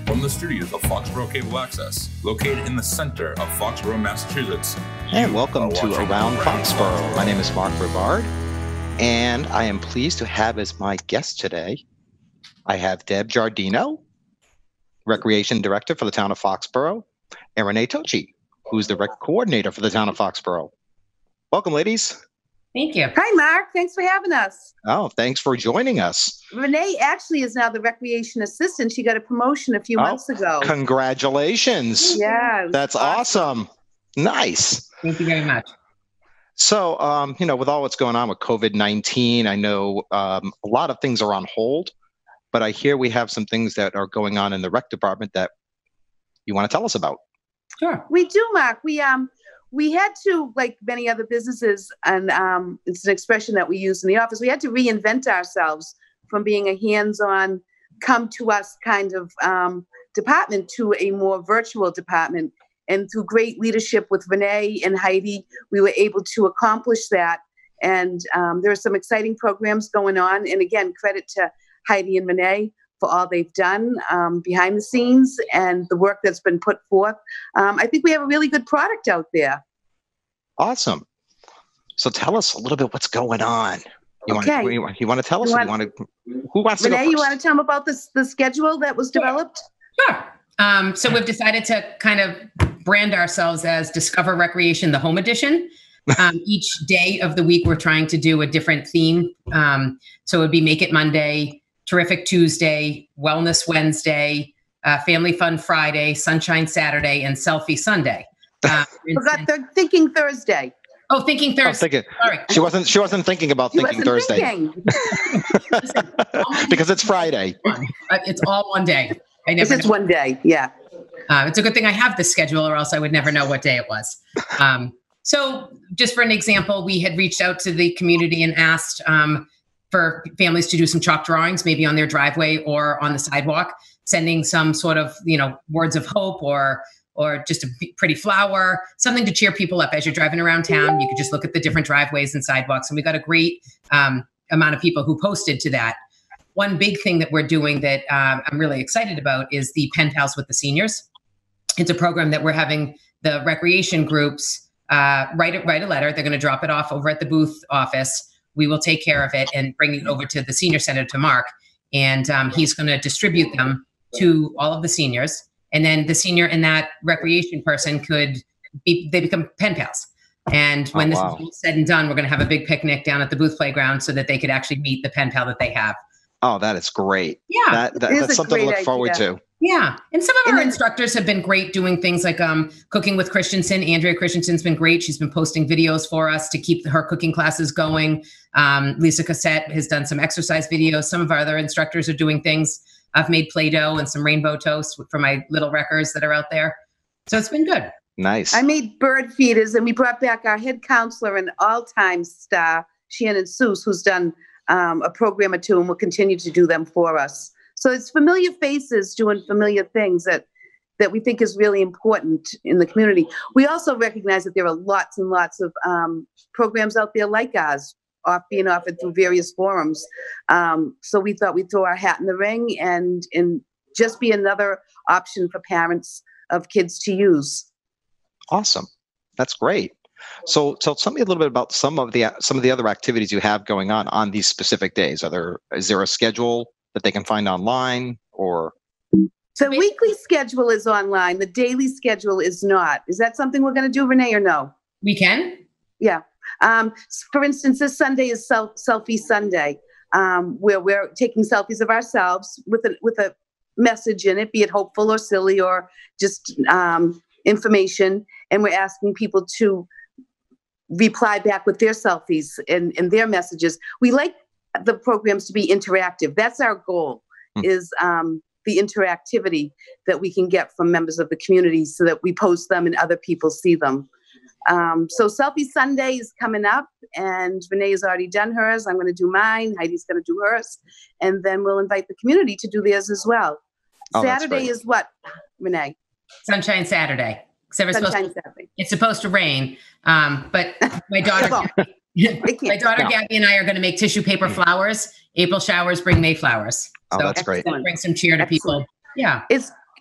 from the studios of Foxborough Cable Access, located in the center of Foxborough, Massachusetts. And welcome to Around Foxborough. My name is Mark Rivard, and I am pleased to have as my guest today, I have Deb GIARDINO, Recreation Director for the town of Foxborough, and RENEE TOCCI, who's the rec coordinator for the town of Foxborough. Welcome, ladies. Thank you. Hi, Mark. Thanks for having us. Oh, thanks for joining us. RENEE actually is now the recreation assistant. She got a promotion a few months ago. Congratulations. Yeah. That's awesome. Nice. Thank you very much. So, with all what's going on with COVID-19, I know a lot of things are on hold, but I hear we have some things that are going on in the rec department that you want to tell us about. Sure. We do, Mark. We had to, like many other businesses, and it's an expression that we use in the office, we had to reinvent ourselves from being a hands-on, come-to-us kind of department to a more virtual department. And through great leadership with RENEE and Heidi, we were able to accomplish that. And there are some exciting programs going on. And again, credit to Heidi and RENEE for all they've done behind the scenes and the work that's been put forth. I think we have a really good product out there. Awesome. So tell us a little bit what's going on. You want to tell us? Who wants to go RENEE, first? you want to tell them about the schedule that was developed? Sure. So we've decided to kind of brand ourselves as Discover Recreation, the Home Edition. Each day of the week, we're trying to do a different theme. So it would be Make It Monday, Terrific Tuesday, Wellness Wednesday, Family Fun Friday, Sunshine Saturday, and Selfie Sunday. Forgot the Thinking Thursday. Oh, Thinking Thursday. Sorry. She wasn't thinking about Thinking Thursday. Because it's Friday. It's all one day. It's one day. Yeah. It's a good thing I have this schedule, or else I would never know what day it was. So just for an example, we had reached out to the community and asked for families to do some chalk drawings, maybe on their driveway or on the sidewalk, sending some sort of, words of hope or just a pretty flower, something to cheer people up as you're driving around town. You could just look at the different driveways and sidewalks. And we got a great amount of people who posted to that. One big thing that we're doing that I'm really excited about is the Pen Pals with the Seniors. It's a program that we're having the recreation groups write a letter. They're going to drop it off over at the booth office. We will take care of it and bring it over to the senior center to Mark. And he's going to distribute them to all of the seniors. And then the senior and that recreation person they become pen pals. And when this is all said and done, we're going to have a big picnic down at the booth playground so that they could actually meet the pen pal that they have. Oh, that is great. Yeah. That's something to look forward to. Yeah. And some of our instructors have been great doing things like cooking with Christensen. Andrea Christensen's been great. She's been posting videos for us to keep her cooking classes going. Lisa Cassette has done some exercise videos. Some of our other instructors are doing things. I've made Play-Doh and some rainbow toast for my little wreckers that are out there. So it's been good. Nice. I made bird feeders, and we brought back our head counselor and all-time star, Shannon Seuss, who's done a program or two and will continue to do them for us. So it's familiar faces doing familiar things that we think is really important in the community. We also recognize that there are lots and lots of programs out there like ours, being offered through various forums. So we thought we'd throw our hat in the ring and just be another option for parents of kids to use. Awesome. That's great. So tell me a little bit about some of the other activities you have going on these specific days. Is there a schedule that they can find online, or? The weekly schedule is online. The daily schedule is not. Is that something we're going to do, RENEE, or no? We can. Yeah. For instance, this Sunday is Selfie Sunday, where we're taking selfies of ourselves with a message in it, be it hopeful or silly or just information. And we're asking people to reply back with their selfies and their messages. We like the programs to be interactive. That's our goal, is the interactivity that we can get from members of the community so that we post them and other people see them. So Selfie Sunday is coming up, and RENEE has already done hers. I'm going to do mine. Heidi's going to do hers. And then we'll invite the community to do theirs as well. Oh, Saturday is what, RENEE? Sunshine Saturday. Sunshine Saturday. It's supposed to rain. But my daughter, Gabby and I are going to make tissue paper flowers. April showers bring May flowers. Oh, So that's great. Bring some cheer to people. Yeah.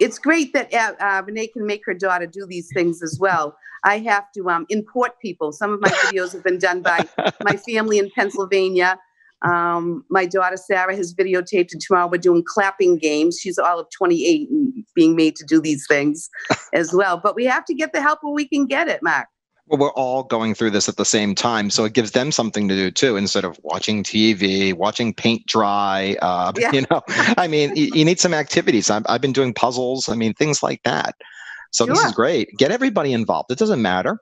it's great that Renee can make her daughter do these things as well. I have to import people. Some of my videos have been done by my family in Pennsylvania. My daughter Sarah has videotaped, and tomorrow we're doing clapping games. She's all of 28 and being made to do these things as well. But we have to get the help where we can get it, Mark. Well, we're all going through this at the same time, so it gives them something to do too, instead of watching TV, watching paint dry. I mean, you need some activities. I've been doing puzzles. I mean, things like that. So This is great. Get everybody involved. It doesn't matter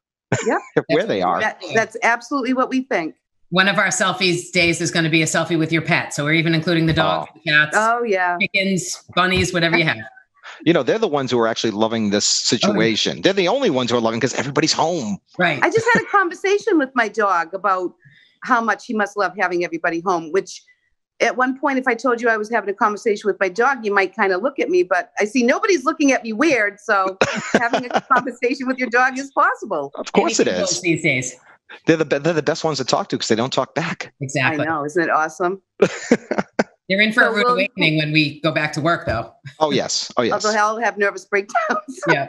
where they are. That's absolutely what we think. One of our selfies days is going to be a selfie with your pet. So we're even including the dogs, the cats, chickens, bunnies, whatever you have. They're the ones who are actually loving this situation. They're the only ones who are loving because everybody's home. Right. I just had a conversation with my dog about how much he must love having everybody home, which at one point, if I told you I was having a conversation with my dog, you might kind of look at me, but I see nobody's looking at me weird. So having a conversation with your dog is possible. Of course it is. These days. They're the best ones to talk to because they don't talk back. Exactly. I know. Isn't it awesome? They're in for a rude awakening when we go back to work, though. Oh, yes. Although I'll have nervous breakdowns. Yeah.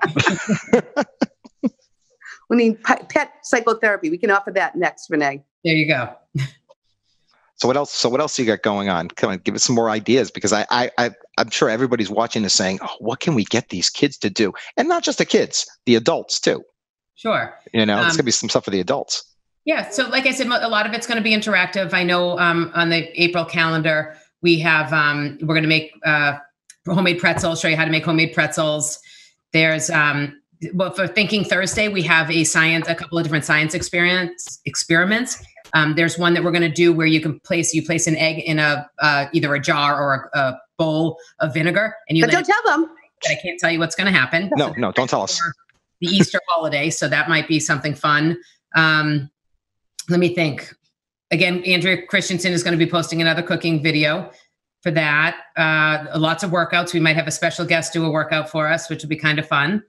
We need pet psychotherapy. We can offer that next, Renee. There you go. So what else do you got going on? Come on, give us some more ideas, because I'm sure everybody's watching this saying, oh, what can we get these kids to do? And not just the kids, the adults too. Sure. It's going to be some stuff for the adults. Yeah. So like I said, a lot of it's going to be interactive. I know on the April calendar, we have, we're going to make homemade pretzels, show you how to make homemade pretzels. There's, for Thinking Thursday, we have a couple of different science experiments. There's one that we're going to do where you place an egg in either a jar or a bowl of vinegar. But don't tell them. I can't tell you what's going to happen. No, don't tell us. The Easter holiday. So that might be something fun. Let me think. Again, Andrea Christensen is going to be posting another cooking video for that. Lots of workouts. We might have a special guest do a workout for us, which will be kind of fun.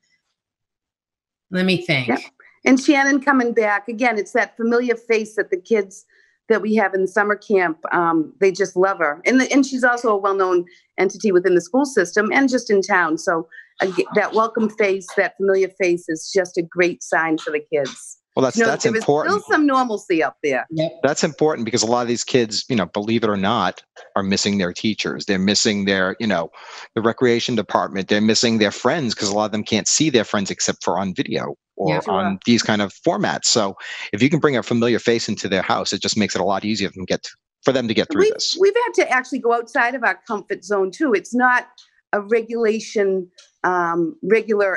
Let me think. Yep. And Shannon coming back. Again, it's that familiar face that the kids that we have in summer camp, they just love her. And she's also a well-known entity within the school system and just in town. So that welcome face, that familiar face is just a great sign for the kids. Well, that's important. There's still some normalcy up there. Yep. That's important because a lot of these kids, believe it or not, are missing their teachers. They're missing their, the recreation department. They're missing their friends because a lot of them can't see their friends except for on video or on these kind of formats. So if you can bring a familiar face into their house, it just makes it a lot easier for them to get through this. We've had to actually go outside of our comfort zone too. It's not a regular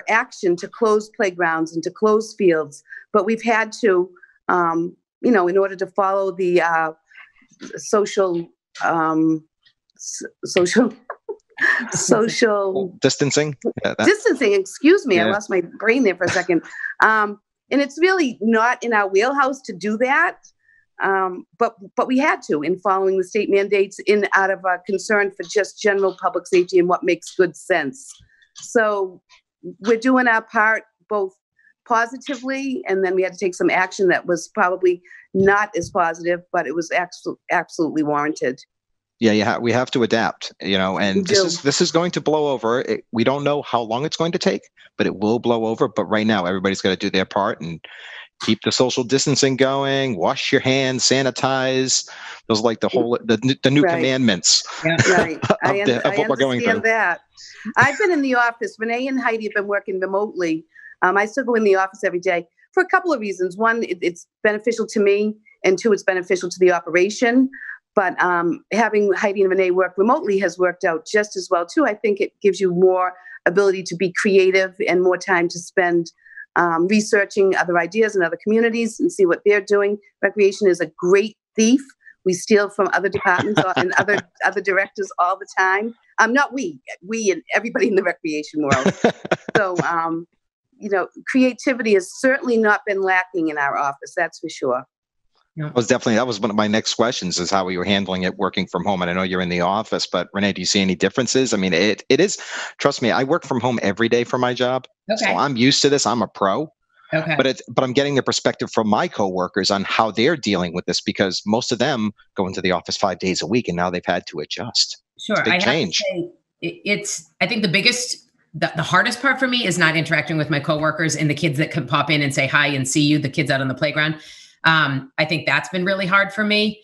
action to close playgrounds and to close fields, but we've had to, in order to follow the social distancing. Distancing. Excuse me, I lost my brain there for a second. And it's really not in our wheelhouse to do that. But we had to, in following the state mandates, out of a concern for just general public safety and what makes good sense. So we're doing our part both positively, and then we had to take some action that was probably not as positive, but it was absolutely warranted. Yeah, we have to adapt, and this is going to blow over. We don't know how long it's going to take, but it will blow over. But right now, everybody's got to do their part and keep the social distancing going, wash your hands, sanitize. Those are like the new commandments of what we're going through. That. I've been in the office. Renee and Heidi have been working remotely. I still go in the office every day for a couple of reasons. One, it's beneficial to me, and two, it's beneficial to the operation. But having Heidi and Renee work remotely has worked out just as well, too. I think it gives you more ability to be creative and more time to spend researching other ideas in other communities and see what they're doing. Recreation is a great thief. We steal from other departments and other directors all the time. Not we and everybody in the recreation world. So, creativity has certainly not been lacking in our office. That's for sure. That was one of my next questions, is how you were handling it working from home. And I know you're in the office, but Renee, do you see any differences? I mean, it is, trust me, I work from home every day for my job. Okay. So I'm used to this. I'm a pro. Okay. But I'm getting the perspective from my coworkers on how they're dealing with this, because most of them go into the office 5 days a week, and now they've had to adjust. Sure. It's a big change. I think the biggest the hardest part for me is not interacting with my coworkers and the kids that can pop in and say hi and see you, the kids out on the playground. I think that's been really hard for me.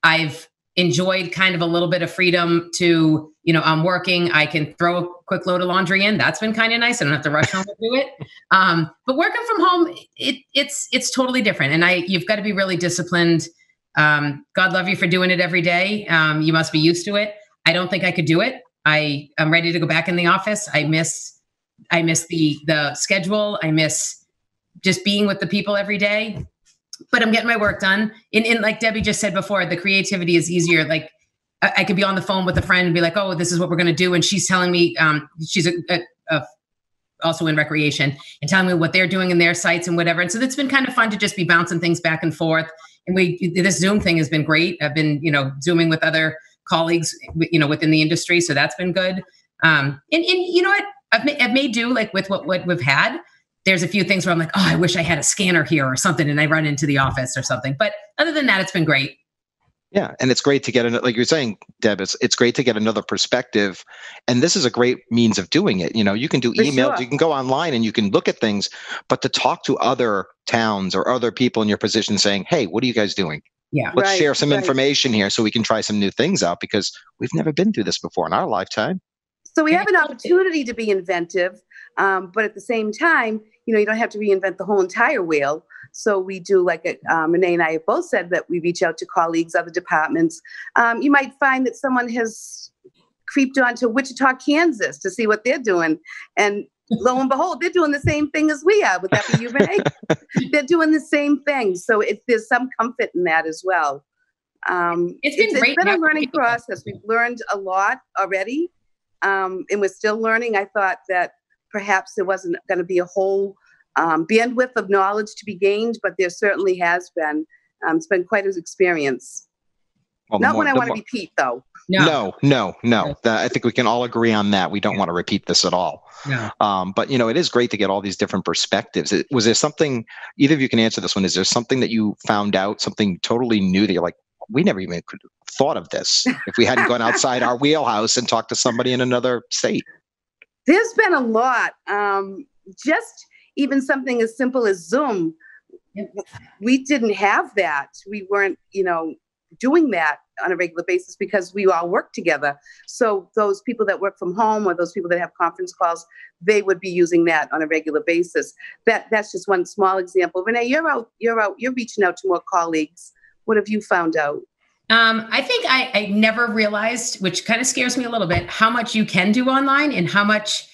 I've enjoyed kind of a little bit of freedom to, I'm working, I can throw a quick load of laundry in. That's been kind of nice. I don't have to rush home to do it. But working from home, it's totally different. And you've got to be really disciplined. God love you for doing it every day. You must be used to it. I don't think I could do it. I'm ready to go back in the office. I miss the schedule. I miss just being with the people every day. But I'm getting my work done. And like Debbie just said before, the creativity is easier. Like I could be on the phone with a friend and be like, oh, this is what we're going to do. And she's telling me, she's also in recreation, and telling me what they're doing in their sites and whatever. And so it's been kind of fun to just be bouncing things back and forth. And this Zoom thing has been great. I've been, Zooming with other colleagues, within the industry. So that's been good. And you know what? I've made do like with what we've had. There's a few things where I'm like, oh, I wish I had a scanner here or something, and I run into the office or something. But other than that, it's been great. Yeah, and it's great to get, like you're saying, Deb, it's great to get another perspective. And this is a great means of doing it. You can do emails, you can go online and you can look at things, but to talk to other towns or other people in your position saying, hey, what are you guys doing? Yeah, let's share some information here so we can try some new things out, because we've never been through this before in our lifetime. So we have an opportunity to be inventive, but at the same time, you don't have to reinvent the whole entire wheel. So we do, like Renee and I have both said, that we reach out to colleagues, other departments. You might find that someone has creeped onto Wichita, Kansas to see what they're doing. And lo and behold, they're doing the same thing as we are. Would that be you, Renee? They're doing the same thing. So there's some comfort in that as well. It's been a learning process. We've learned a lot already. And we're still learning. I thought that perhaps there wasn't going to be a whole bandwidth of knowledge to be gained, but there certainly has been. It's been quite an experience. Well, Not one I want to repeat, though. No. I think we can all agree on that. We don't want to repeat this at all. No. But, it is great to get all these different perspectives. Was there something, either of you can answer this one, is there something that you found out, something totally new that you're like, we never even could have thought of this if we hadn't gone outside our wheelhouse and talked to somebody in another state? There's been a lot. Just even something as simple as Zoom. We didn't have that. We weren't, doing that on a regular basis because we all work together. So those people that work from home or those people that have conference calls, they would be using that on a regular basis. That's just one small example. Renee, you're reaching out to more colleagues. What have you found out? I think I never realized, which kind of scares me a little bit, how much you can do online and how much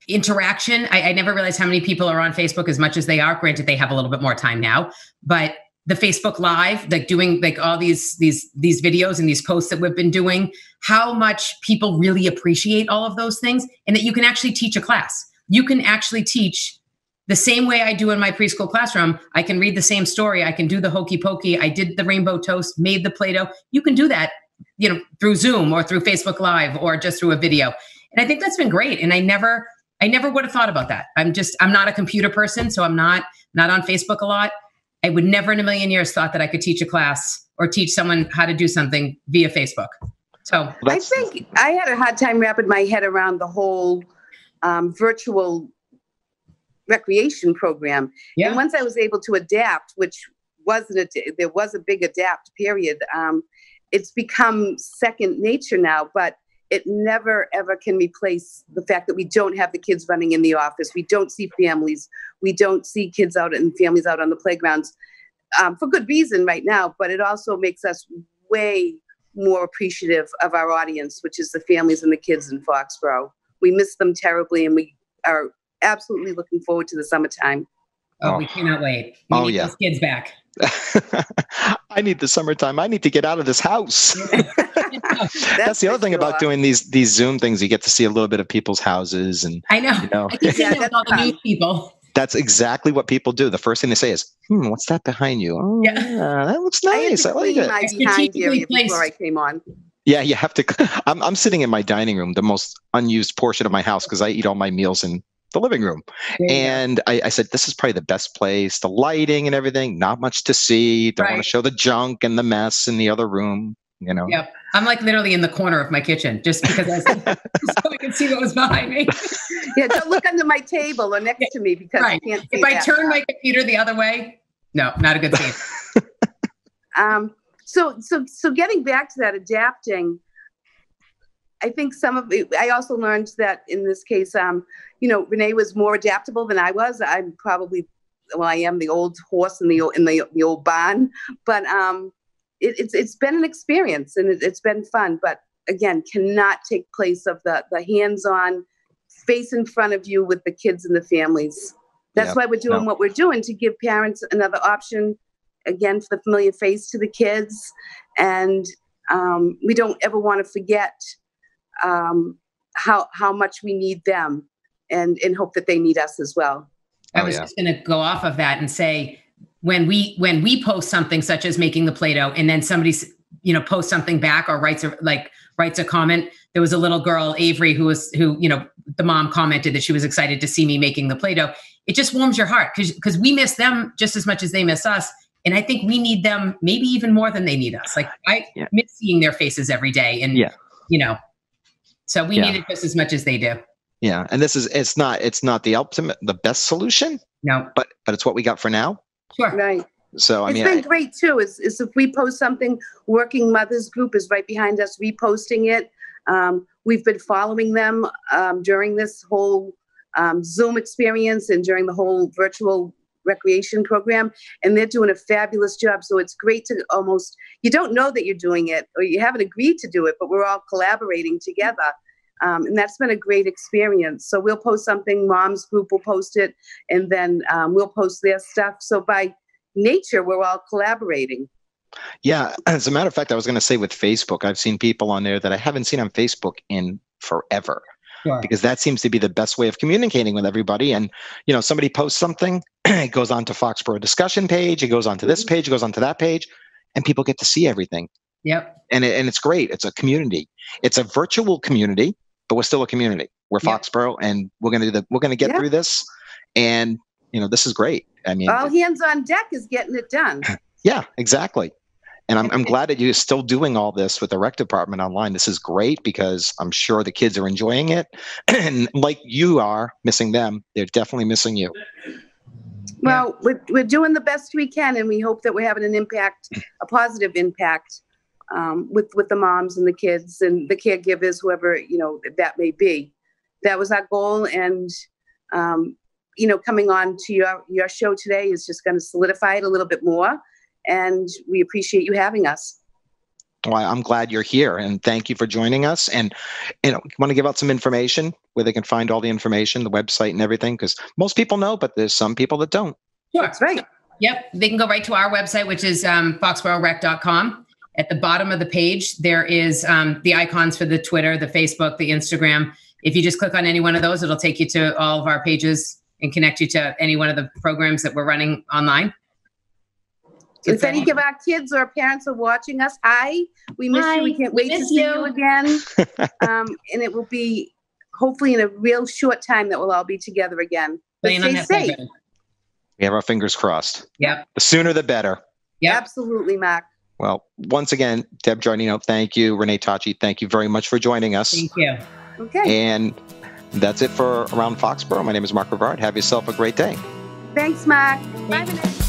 interaction. I never realized how many people are on Facebook as much as they are. Granted, they have a little bit more time now, but the Facebook Live, like doing like all these videos and these posts that we've been doing, how much people really appreciate all of those things, and that you can actually teach a class. You can actually teach the same way I do in my preschool classroom. I can read the same story. I can do the hokey pokey. I did the rainbow toast, made the Play-Doh. You can do that, through Zoom or through Facebook Live or just through a video. And I think that's been great. And I never would have thought about that. I'm not a computer person, so I'm not on Facebook a lot. I would never in a million years thought that I could teach a class or teach someone how to do something via Facebook. So I think I had a hard time wrapping my head around the whole virtual recreation program. Yeah. And once I was able to adapt, which there was a big adapt period, it's become second nature now, but it never, ever can replace the fact that we don't have the kids running in the office. We don't see families. We don't see kids out and families out on the playgrounds for good reason right now. But it also makes us way more appreciative of our audience, which is the families and the kids in Foxborough. We miss them terribly, and we are absolutely looking forward to the summertime. Oh, we cannot wait. We need those kids back. I need the summertime. I need to get out of this house. That's the other thing about doing these Zoom things. You get to see a little bit of people's houses, and I know. I keep seeing with all the new people. That's exactly what people do. The first thing they say is, "What's that behind you?" Oh, yeah, that looks nice. I like it. My behind area before I came on. Yeah, you have to. I'm sitting in my dining room, the most unused portion of my house, because I eat all my meals in the living room. And I said, this is probably the best place. The lighting and everything, not much to see. Don't want to show the junk and the mess in the other room. Yep. I'm like literally in the corner of my kitchen just because so I can see what was behind me. Yeah, don't look under my table or next to me because I can't see if I turn my computer the other way, no, not a good scene. So getting back to that, adapting, I think I also learned that in this case, Renee was more adaptable than I was. I am the old horse in the old barn, but it's been an experience and it's been fun, but again, cannot take place of the hands-on face in front of you with the kids and the families. That's why we're doing what we're doing, to give parents another option, again, for the familiar face to the kids. And we don't ever want to forget how much we need them and hope that they need us as well. I was just going to go off of that and say, when we post something such as making the Play-Doh, and then somebody, posts something back or writes a comment. There was a little girl, Avery, who the mom commented that she was excited to see me making the Play-Doh. It just warms your heart because we miss them just as much as they miss us. And I think we need them maybe even more than they need us. Like I miss seeing their faces every day. And, so we need it just as much as they do. Yeah. And it's not the best solution. No, but it's what we got for now. Sure. Right. So, it's been great too, is if we post something, Working Mothers Group is right behind us reposting it. We've been following them during this whole Zoom experience and during the whole virtual recreation program, and they're doing a fabulous job. So it's great to you don't know that you're doing it or you haven't agreed to do it, but we're all collaborating together. And that's been a great experience. So we'll post something, Mom's Group will post it, and then we'll post their stuff. So by nature, we're all collaborating. Yeah. As a matter of fact, I was going to say with Facebook, I've seen people on there that I haven't seen on Facebook in forever. Sure. Because that seems to be the best way of communicating with everybody. And, somebody posts something, it goes on to Foxborough discussion page, it goes on to this page, it goes on to that page, and people get to see everything. Yep. And it's great. It's a community. It's a virtual community, but we're still a community. We're Foxborough, and we're going to get through this. And, this is great. I mean, all hands on deck is getting it done. Yeah, exactly. And I'm glad that you're still doing all this with the rec department online. This is great because I'm sure the kids are enjoying it. And like you are missing them, they're definitely missing you. Well, we're doing the best we can, and we hope that we're having an impact, a positive impact with the moms and the kids and the caregivers, whoever, that may be. That was our goal. And, coming on to your show today is just going to solidify it a little bit more. And we appreciate you having us. Well, I'm glad you're here, and thank you for joining us. And, want to give out some information where they can find all the information, the website and everything, because most people know, but there's some people that don't. Sure. That's right. Yep. They can go right to our website, which is foxboroughrec.com. At the bottom of the page, there is the icons for the Twitter, the Facebook, the Instagram. If you just click on any one of those, it'll take you to all of our pages and connect you to any one of the programs that we're running online. If any of our kids or parents are watching us, hi, we miss you. We can't wait to see you again. And it will be hopefully in a real short time that we'll all be together again. But stay safe. We have our fingers crossed. Yep. The sooner the better. Yep. Absolutely, Mark. Well, once again, Deb Giardino, thank you. RENEE, TOCCI, thank you very much for joining us. Thank you. Okay. And that's it for Around Foxborough. My name is Mark Rivard. Have yourself a great day. Thanks, Mark. Bye, Renee.